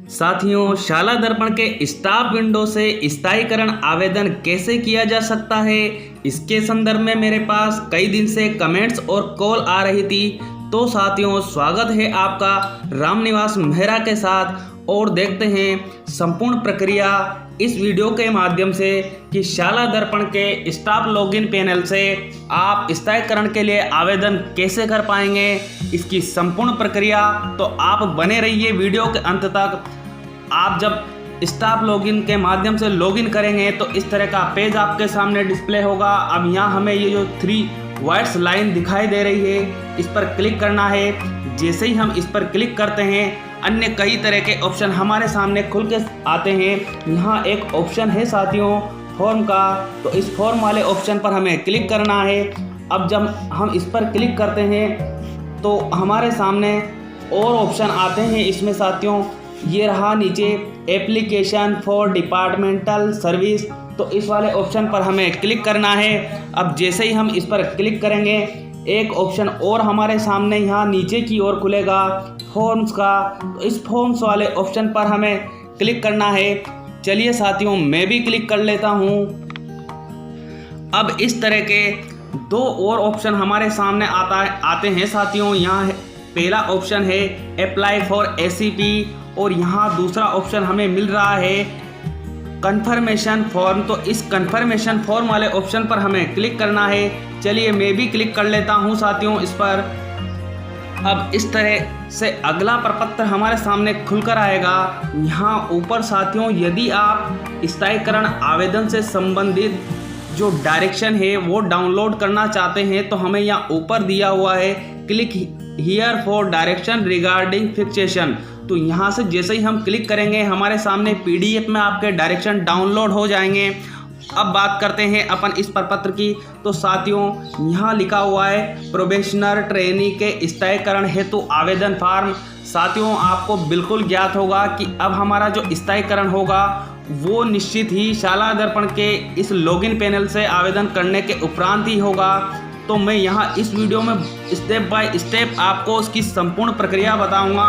साथियों, शाला दर्पण के स्टाफ विंडो से स्थायीकरण आवेदन कैसे किया जा सकता है, इसके संदर्भ में मेरे पास कई दिन से कमेंट्स और कॉल आ रही थी। तो साथियों, स्वागत है आपका रामनिवास मेहरा के साथ और देखते हैं संपूर्ण प्रक्रिया इस वीडियो के माध्यम से कि शाला दर्पण के स्टाफ लॉगिन पैनल से आप स्थायीकरण के लिए आवेदन कैसे कर पाएंगे, इसकी संपूर्ण प्रक्रिया। तो आप बने रहिए वीडियो के अंत तक। आप जब स्टाफ लॉगिन के माध्यम से लॉगिन करेंगे तो इस तरह का पेज आपके सामने डिस्प्ले होगा। अब यहाँ हमें ये जो 3 वाइट्स लाइन दिखाई दे रही है, इस पर क्लिक करना है। जैसे ही हम इस पर क्लिक करते हैं, अन्य कई तरह के ऑप्शन हमारे सामने खुल के आते हैं। यहाँ एक ऑप्शन है साथियों फॉर्म का, तो इस फॉर्म वाले ऑप्शन पर हमें क्लिक करना है। अब जब हम इस पर क्लिक करते हैं तो हमारे सामने और ऑप्शन आते हैं। इसमें साथियों ये रहा नीचे एप्लीकेशन फॉर डिपार्टमेंटल सर्विस, तो इस वाले ऑप्शन पर हमें क्लिक करना है। अब जैसे ही हम इस पर क्लिक करेंगे, एक ऑप्शन और हमारे सामने यहाँ नीचे की ओर खुलेगा फॉर्म्स का, तो इस फॉर्म्स वाले ऑप्शन पर हमें क्लिक करना है। चलिए साथियों, मैं भी क्लिक कर लेता हूँ। अब इस तरह के 2 और ऑप्शन हमारे सामने आते हैं साथियों। यहाँ पहला ऑप्शन है अप्लाई फॉर एसीपी और यहाँ दूसरा ऑप्शन हमें मिल रहा है कंफर्मेशन फॉर्म। तो इस कंफर्मेशन फॉर्म वाले ऑप्शन पर हमें क्लिक करना है। चलिए मैं भी क्लिक कर लेता हूँ साथियों इस पर। अब इस तरह से अगला प्रपत्र हमारे सामने खुलकर आएगा। यहाँ ऊपर साथियों, यदि आप स्थायीकरण आवेदन से संबंधित जो डायरेक्शन है वो डाउनलोड करना चाहते हैं तो हमें यहाँ ऊपर दिया हुआ है click here for direction regarding fixation. तो यहाँ से जैसे ही हम क्लिक करेंगे, हमारे सामने पीडीएफ में आपके डायरेक्शन डाउनलोड हो जाएंगे। अब बात करते हैं अपन इस प्रपत्र की। तो साथियों यहाँ लिखा हुआ है प्रोबेशनर ट्रेनी के स्थायीकरण हेतु आवेदन फॉर्म। साथियों आपको बिल्कुल ज्ञात होगा कि अब हमारा जो स्थायीकरण होगा वो निश्चित ही शाला दर्पण के इस लॉगिन पैनल से आवेदन करने के उपरांत ही होगा। तो मैं यहाँ इस वीडियो में स्टेप बाय स्टेप आपको उसकी संपूर्ण प्रक्रिया बताऊँगा,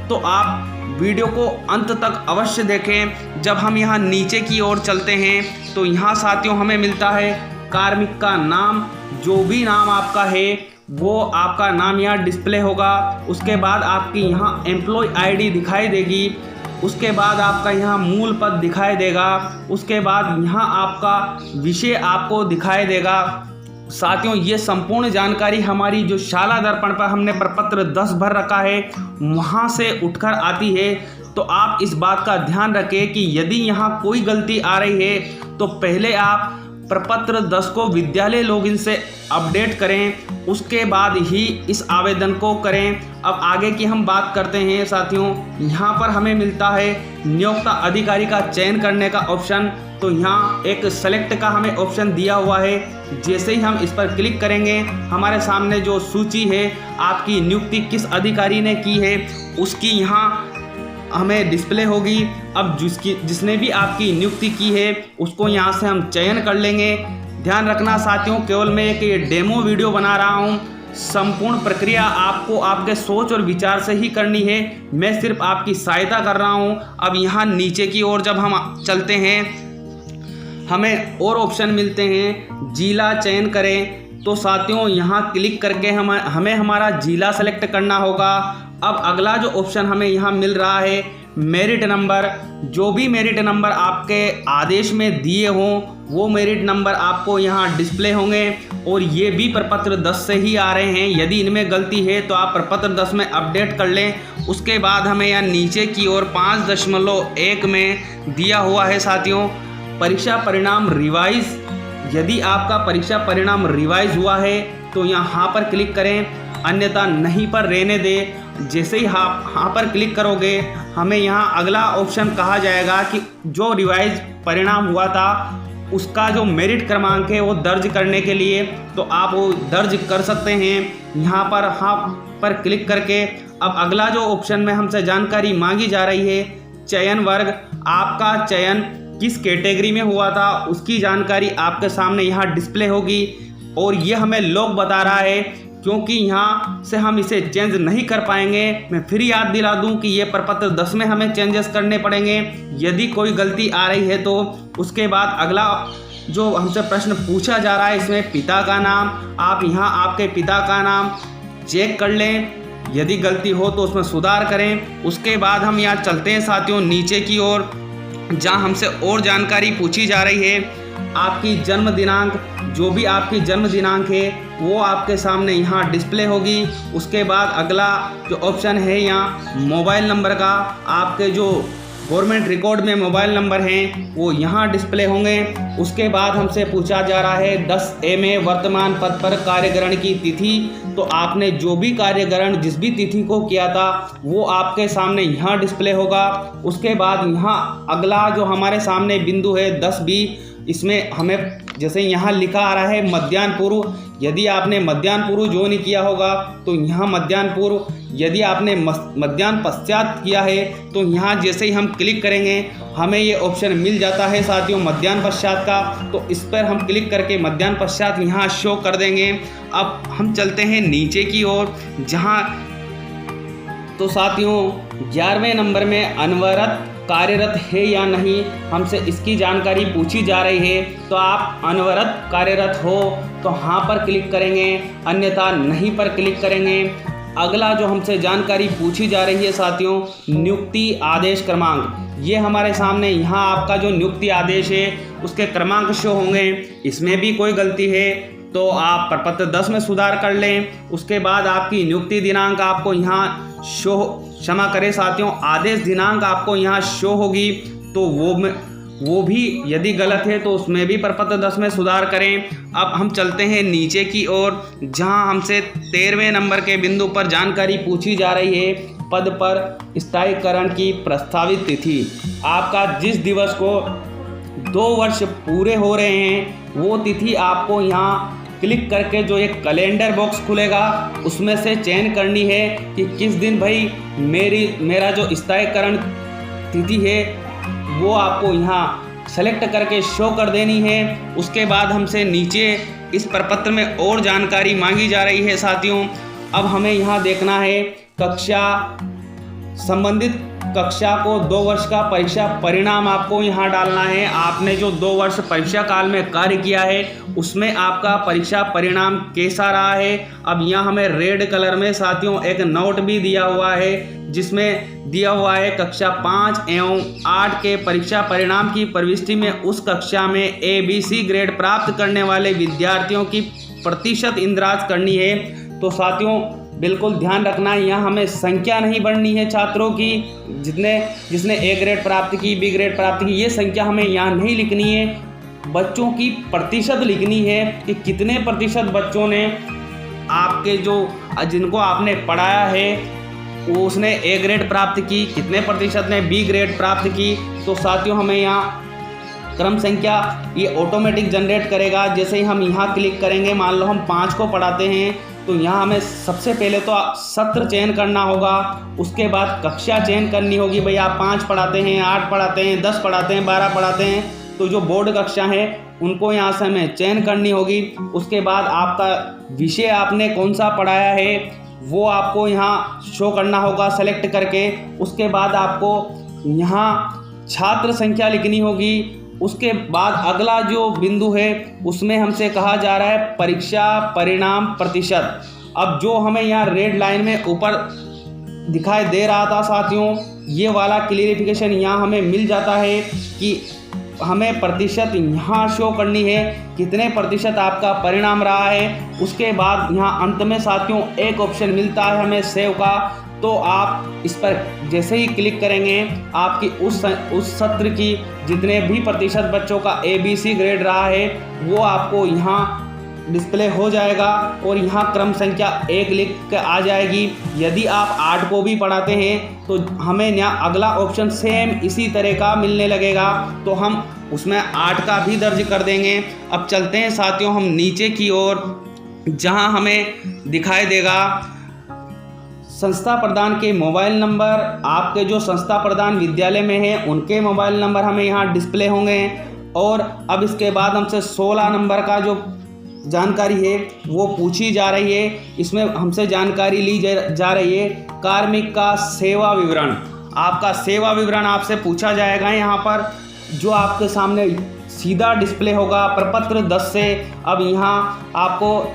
तो आप वीडियो को अंत तक अवश्य देखें। जब हम यहाँ नीचे की ओर चलते हैं तो यहाँ साथियों हमें मिलता है कार्मिक का नाम। जो भी नाम आपका है वो आपका नाम यहाँ डिस्प्ले होगा। उसके बाद आपकी यहाँ एम्प्लॉय आईडी दिखाई देगी। उसके बाद आपका यहाँ मूल पद दिखाई देगा। उसके बाद यहाँ आपका विषय आपको दिखाई देगा। साथियों ये संपूर्ण जानकारी हमारी जो शाला दर्पण पर हमने प्रपत्र 10 भर रखा है वहाँ से उठकर आती है। तो आप इस बात का ध्यान रखें कि यदि यहाँ कोई गलती आ रही है तो पहले आप प्रपत्र 10 को विद्यालय लॉगिन से अपडेट करें, उसके बाद ही इस आवेदन को करें। अब आगे की हम बात करते हैं साथियों। यहाँ पर हमें मिलता है नियोक्ता अधिकारी का चयन करने का ऑप्शन। तो यहाँ एक सेलेक्ट का हमें ऑप्शन दिया हुआ है। जैसे ही हम इस पर क्लिक करेंगे, हमारे सामने जो सूची है आपकी नियुक्ति किस अधिकारी ने की है उसकी यहाँ हमें डिस्प्ले होगी। अब जिसने भी आपकी नियुक्ति की है उसको यहाँ से हम चयन कर लेंगे। ध्यान रखना साथियों, केवल मैं एक डेमो वीडियो बना रहा हूँ। संपूर्ण प्रक्रिया आपको आपके सोच और विचार से ही करनी है। मैं सिर्फ आपकी सहायता कर रहा हूँ। अब यहाँ नीचे की ओर जब हम चलते हैं, हमें और ऑप्शन मिलते हैं जिला चयन करें। तो साथियों यहाँ क्लिक करके हमें हमारा जिला सेलेक्ट करना होगा। अब अगला जो ऑप्शन हमें यहाँ मिल रहा है मेरिट नंबर। जो भी मेरिट नंबर आपके आदेश में दिए हों वो मेरिट नंबर आपको यहाँ डिस्प्ले होंगे और ये भी प्रपत्र 10 से ही आ रहे हैं। यदि इनमें गलती है तो आप प्रपत्र 10 में अपडेट कर लें। उसके बाद हमें यहाँ नीचे की ओर 5.1 में दिया हुआ है साथियों परीक्षा परिणाम रिवाइज। यदि आपका परीक्षा परिणाम रिवाइज हुआ है तो यहाँ पर क्लिक करें, अन्यथा नहीं पर रहने दें। जैसे ही यहाँ पर क्लिक करोगे, हमें यहाँ अगला ऑप्शन कहा जाएगा कि जो रिवाइज परिणाम हुआ था उसका जो मेरिट क्रमांक है वो दर्ज करने के लिए, तो आप वो दर्ज कर सकते हैं यहाँ पर। हाँ पर क्लिक करके अब अगला जो ऑप्शन में हमसे जानकारी मांगी जा रही है चयन वर्ग। आपका चयन किस कैटेगरी में हुआ था उसकी जानकारी आपके सामने यहाँ डिस्प्ले होगी और ये हमें लॉग बता रहा है क्योंकि यहाँ से हम इसे चेंज नहीं कर पाएंगे। मैं फिर याद दिला दूं कि ये प्रपत्र 10 में हमें चेंजेस करने पड़ेंगे। यदि कोई गलती आ रही है तो उसके बाद अगला जो हमसे प्रश्न पूछा जा रहा है इसमें पिता का नाम, आप यहाँ आपके पिता का नाम चेक कर लें, यदि गलती हो तो उसमें सुधार करें। उसके बाद हम यहाँ चलते हैं साथियों नीचे की ओर, जहाँ हमसे और जानकारी पूछी जा रही है। आपकी जन्म दिनांक, जो भी आपकी जन्म दिनांक है वो आपके सामने यहाँ डिस्प्ले होगी। उसके बाद अगला जो ऑप्शन है यहाँ मोबाइल नंबर का, आपके जो गवर्नमेंट रिकॉर्ड में मोबाइल नंबर हैं वो यहाँ डिस्प्ले होंगे। उसके बाद हमसे पूछा जा रहा है 10A में वर्तमान पद पर कार्यग्रहण की तिथि, तो आपने जो भी कार्यग्रहण जिस भी तिथि को किया था वो आपके सामने यहाँ डिस्प्ले होगा। उसके बाद यहाँ अगला जो हमारे सामने बिंदु है 10B, इसमें हमें जैसे यहाँ लिखा आ रहा है मध्याह्न पूर्व, यदि आपने मध्याह्न पूर्व जो नहीं किया होगा तो यहाँ मध्याह्न पूर्व, यदि आपने मध्याह्न पश्चात किया है तो यहाँ जैसे ही हम क्लिक करेंगे हमें ये ऑप्शन मिल जाता है साथियों मध्याह्न पश्चात का, तो इस पर हम क्लिक करके मध्याह्न पश्चात यहाँ शो कर देंगे। अब हम चलते हैं नीचे की ओर, जहाँ तो साथियों 11वें नंबर में अनवरत कार्यरत है या नहीं, हमसे इसकी जानकारी पूछी जा रही है। तो आप अनवरत कार्यरत हो तो हाँ पर क्लिक करेंगे, अन्यथा नहीं पर क्लिक करेंगे। अगला जो हमसे जानकारी पूछी जा रही है साथियों नियुक्ति आदेश क्रमांक, ये हमारे सामने यहाँ आपका जो नियुक्ति आदेश है उसके क्रमांक शो होंगे। इसमें भी कोई गलती है तो आप प्रपत्र 10 में सुधार कर लें। उसके बाद आपकी नियुक्ति दिनांक आपको यहाँ शो, क्षमा करें साथियों, आदेश दिनांक आपको यहाँ शो होगी, तो वो भी यदि गलत है तो उसमें भी प्रपत्र 10 में सुधार करें। अब हम चलते हैं नीचे की ओर, जहां हमसे 13वें नंबर के बिंदु पर जानकारी पूछी जा रही है पद पर स्थायीकरण की प्रस्तावित तिथि। आपका जिस दिवस को 2 वर्ष पूरे हो रहे हैं वो तिथि आपको यहाँ क्लिक करके जो एक कैलेंडर बॉक्स खुलेगा उसमें से चयन करनी है कि किस दिन भाई मेरा जो स्थायीकरण तिथि है वो आपको यहाँ सेलेक्ट करके शो कर देनी है। उसके बाद हमसे नीचे इस प्रपत्र में और जानकारी मांगी जा रही है साथियों। अब हमें यहाँ देखना है कक्षा, संबंधित कक्षा को 2 वर्ष का परीक्षा परिणाम आपको यहाँ डालना है। आपने जो 2 वर्ष परीक्षा काल में कार्य किया है उसमें आपका परीक्षा परिणाम कैसा रहा है। अब यहाँ हमें रेड कलर में साथियों एक नोट भी दिया हुआ है, जिसमें दिया हुआ है कक्षा 5 एवं 8 के परीक्षा परिणाम की प्रविष्टि में उस कक्षा में ABC ग्रेड प्राप्त करने वाले विद्यार्थियों की प्रतिशत इंद्राज करनी है। तो साथियों बिल्कुल ध्यान रखना है, यहाँ हमें संख्या नहीं बढ़नी है छात्रों की, जिसने A ग्रेड प्राप्त की, B ग्रेड प्राप्त की, ये संख्या हमें यहाँ नहीं लिखनी है, बच्चों की प्रतिशत लिखनी है कि कितने प्रतिशत बच्चों ने आपके जो जिनको आपने पढ़ाया है वो उसने A ग्रेड प्राप्त की, कितने प्रतिशत ने B ग्रेड प्राप्त की। तो साथियों हमें यहाँ क्रम संख्या ये ऑटोमेटिक जनरेट करेगा। जैसे ही हम यहाँ क्लिक करेंगे, मान लो हम 5 को पढ़ाते हैं तो यहाँ हमें सबसे पहले तो सत्र चयन करना होगा, उसके बाद कक्षा चयन करनी होगी। भाई आप 5 पढ़ाते हैं, 8 पढ़ाते हैं, 10 पढ़ाते हैं, 12 पढ़ाते हैं, तो जो बोर्ड कक्षा है उनको यहाँ से हमें चयन करनी होगी। उसके बाद आपका विषय आपने कौन सा पढ़ाया है वो आपको यहाँ शो करना होगा सेलेक्ट करके। उसके बाद आपको यहाँ छात्र संख्या लिखनी होगी। उसके बाद अगला जो बिंदु है उसमें हमसे कहा जा रहा है परीक्षा परिणाम प्रतिशत। अब जो हमें यहाँ रेड लाइन में ऊपर दिखाई दे रहा था साथियों, ये वाला क्लियरिफिकेशन यहाँ हमें मिल जाता है कि हमें प्रतिशत यहाँ शो करनी है, कितने प्रतिशत आपका परिणाम रहा है। उसके बाद यहाँ अंत में साथियों एक ऑप्शन मिलता है हमें सेव का, तो आप इस पर जैसे ही क्लिक करेंगे आपकी उस सत्र की जितने भी प्रतिशत बच्चों का ABC ग्रेड रहा है वो आपको यहाँ डिस्प्ले हो जाएगा और यहाँ क्रम संख्या 1 लिख कर आ जाएगी। यदि आप 8 को भी पढ़ाते हैं तो हमें यहाँ अगला ऑप्शन सेम इसी तरह का मिलने लगेगा, तो हम उसमें 8 का भी दर्ज कर देंगे। अब चलते हैं साथियों हम नीचे की ओर, जहाँ हमें दिखाई देगा संस्था प्रधान के मोबाइल नंबर, आपके जो संस्था प्रधान विद्यालय में हैं उनके मोबाइल नंबर हमें यहाँ डिस्प्ले होंगे। और अब इसके बाद हमसे 16 नंबर का जो जानकारी है वो पूछी जा रही है। इसमें हमसे जानकारी ली जा रही है कार्मिक का सेवा विवरण। आपका सेवा विवरण आपसे पूछा जाएगा। यहाँ पर जो आपके सामने सीधा डिस्प्ले होगा प्रपत्र 10 से। अब यहाँ आपको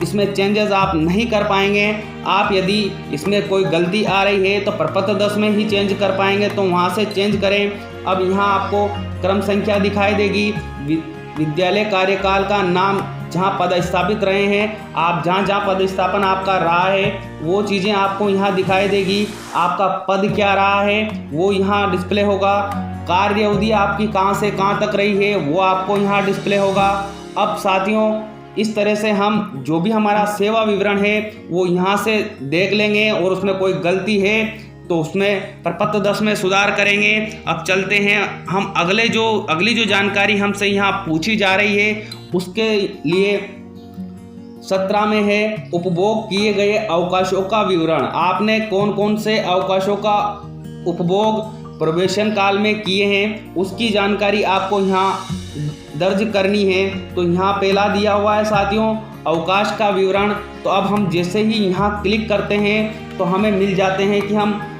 इसमें चेंजेस आप नहीं कर पाएंगे। आप यदि इसमें कोई गलती आ रही है तो प्रपत्र 10 में ही चेंज कर पाएंगे, तो वहाँ से चेंज करें। अब यहाँ आपको क्रम संख्या दिखाई देगी, विद्यालय कार्यकाल का नाम, जहाँ पदस्थापित रहे हैं आप, जहाँ पदस्थापन आपका रहा है वो चीज़ें आपको यहाँ दिखाई देगी। आपका पद क्या रहा है वो यहाँ डिस्प्ले होगा। कार्य अवधि आपकी कहाँ से कहाँ तक रही है वो आपको यहाँ डिस्प्ले होगा। अब साथियों इस तरह से हम जो भी हमारा सेवा विवरण है वो यहाँ से देख लेंगे और उसमें कोई गलती है तो उसमें प्रपत्र 10 में सुधार करेंगे। अब चलते हैं हम अगली जो जानकारी हमसे यहाँ पूछी जा रही है उसके लिए 17 में है उपभोग किए गए अवकाशों का विवरण। आपने कौन कौन से अवकाशों का उपभोग प्रवेशन काल में किए हैं उसकी जानकारी आपको यहाँ दर्ज करनी है। तो यहाँ पहला दिया हुआ है साथियों अवकाश का विवरण। तो अब हम जैसे ही यहाँ क्लिक करते हैं तो हमें मिल जाते हैं कि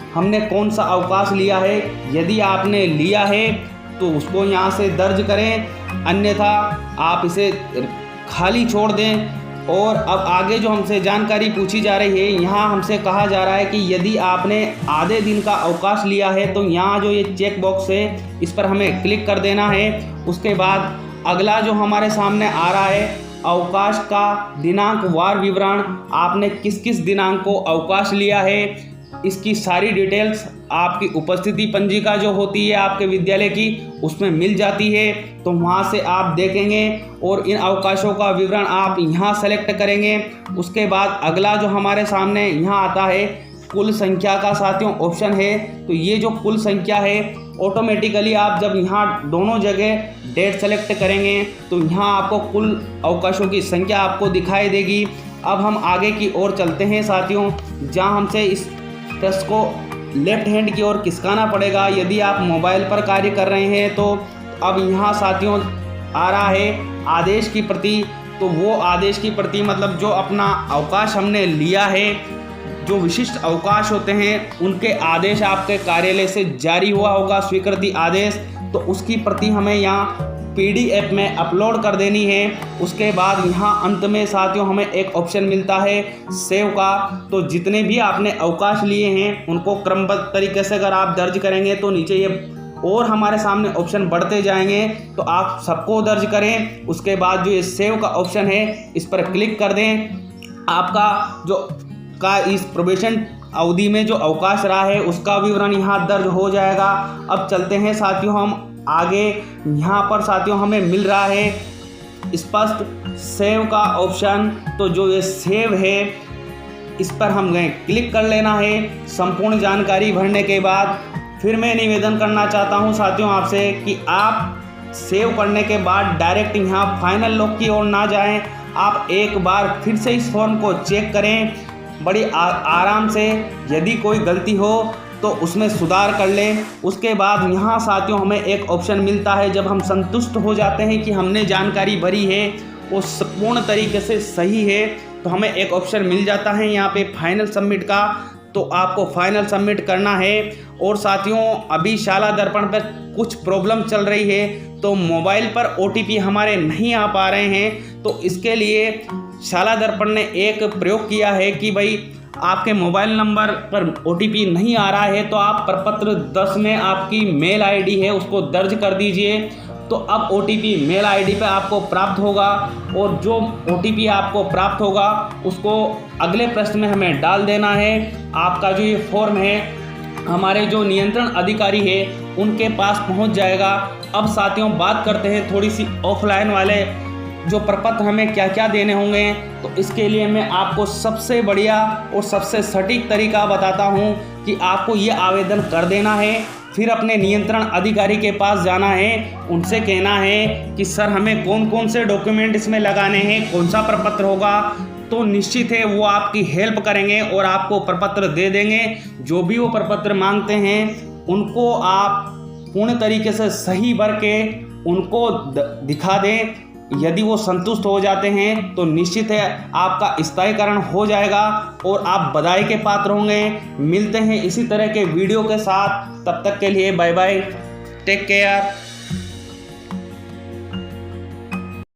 हमने कौन सा अवकाश लिया है। यदि आपने लिया है तो उसको यहाँ से दर्ज करें, अन्यथा आप इसे खाली छोड़ दें। और अब आगे जो हमसे जानकारी पूछी जा रही है, यहाँ हमसे कहा जा रहा है कि यदि आपने आधे दिन का अवकाश लिया है तो यहाँ जो ये चेक बॉक्स है इस पर हमें क्लिक कर देना है। उसके बाद अगला जो हमारे सामने आ रहा है अवकाश का दिनांक वार विवरण। आपने किस किस दिनांक को अवकाश लिया है इसकी सारी डिटेल्स आपकी उपस्थिति पंजिका जो होती है आपके विद्यालय की उसमें मिल जाती है। तो वहाँ से आप देखेंगे और इन अवकाशों का विवरण आप यहाँ सेलेक्ट करेंगे। उसके बाद अगला जो हमारे सामने यहाँ आता है कुल संख्या का साथियों ऑप्शन है। तो ये जो कुल संख्या है ऑटोमेटिकली आप जब यहाँ दोनों जगह डेट सेलेक्ट करेंगे तो यहाँ आपको कुल अवकाशों की संख्या आपको दिखाई देगी। अब हम आगे की ओर चलते हैं साथियों, जहाँ हमसे इस टेक्स्ट को लेफ्ट हैंड की ओर खिसकाना पड़ेगा यदि आप मोबाइल पर कार्य कर रहे हैं। तो अब यहाँ साथियों आ रहा है आदेश की प्रति। तो वो आदेश की प्रति मतलब जो अपना अवकाश हमने लिया है, जो विशिष्ट अवकाश होते हैं उनके आदेश आपके कार्यालय से जारी हुआ होगा स्वीकृति आदेश, तो उसकी प्रति हमें यहाँ PDF में अपलोड कर देनी है। उसके बाद यहाँ अंत में साथियों हमें एक ऑप्शन मिलता है सेव का। तो जितने भी आपने अवकाश लिए हैं उनको क्रमबद्ध तरीके से अगर आप दर्ज करेंगे तो नीचे ये और हमारे सामने ऑप्शन बढ़ते जाएंगे, तो आप सबको दर्ज करें। उसके बाद जो ये सेव का ऑप्शन है इस पर क्लिक कर दें। आपका इस प्रोबेशन अवधि में जो अवकाश रहा है उसका विवरण यहाँ दर्ज हो जाएगा। अब चलते हैं साथियों हम आगे। यहाँ पर साथियों हमें मिल रहा है स्पष्ट सेव का ऑप्शन। तो जो ये सेव है इस पर हमें क्लिक कर लेना है। संपूर्ण जानकारी भरने के बाद फिर मैं निवेदन करना चाहता हूँ साथियों आपसे कि आप सेव करने के बाद डायरेक्ट यहाँ फाइनल लॉक की ओर ना जाएं। आप एक बार फिर से इस फॉर्म को चेक करें बड़ी आराम से। यदि कोई गलती हो तो उसमें सुधार कर लें। उसके बाद यहाँ साथियों हमें एक ऑप्शन मिलता है जब हम संतुष्ट हो जाते हैं कि हमने जानकारी भरी है वो पूर्ण तरीके से सही है, तो हमें एक ऑप्शन मिल जाता है यहाँ पे फाइनल सबमिट का। तो आपको फाइनल सबमिट करना है। और साथियों अभी शाला दर्पण पर कुछ प्रॉब्लम चल रही है, तो मोबाइल पर OTP हमारे नहीं आ पा रहे हैं। तो इसके लिए शाला दर्पण ने एक प्रयोग किया है कि भाई आपके मोबाइल नंबर पर OTP नहीं आ रहा है तो आप प्रपत्र 10 में आपकी मेल ID है उसको दर्ज कर दीजिए। तो अब OTP मेल ID पे आपको प्राप्त होगा और जो OTP आपको प्राप्त होगा उसको अगले प्रश्न में हमें डाल देना है। आपका जो ये फॉर्म है हमारे जो नियंत्रण अधिकारी है उनके पास पहुंच जाएगा। अब साथियों बात करते हैं थोड़ी सी ऑफलाइन वाले जो प्रपत्र हमें क्या क्या देने होंगे। तो इसके लिए मैं आपको सबसे बढ़िया और सबसे सटीक तरीका बताता हूं कि आपको ये आवेदन कर देना है, फिर अपने नियंत्रण अधिकारी के पास जाना है, उनसे कहना है कि सर हमें कौन कौन से डॉक्यूमेंट इसमें लगाने हैं, कौन सा प्रपत्र होगा। तो निश्चित है वो आपकी हेल्प करेंगे और आपको प्रपत्र दे देंगे। जो भी वो प्रपत्र मांगते हैं उनको आप पूर्ण तरीके से सही भर के उनको दिखा दें। यदि वो संतुष्ट हो जाते हैं तो निश्चित है आपका स्थायीकरण हो जाएगा और आप बधाई के पात्र होंगे। मिलते हैं इसी तरह के वीडियो के साथ, तब तक के लिए बाय बाय, टेक केयर।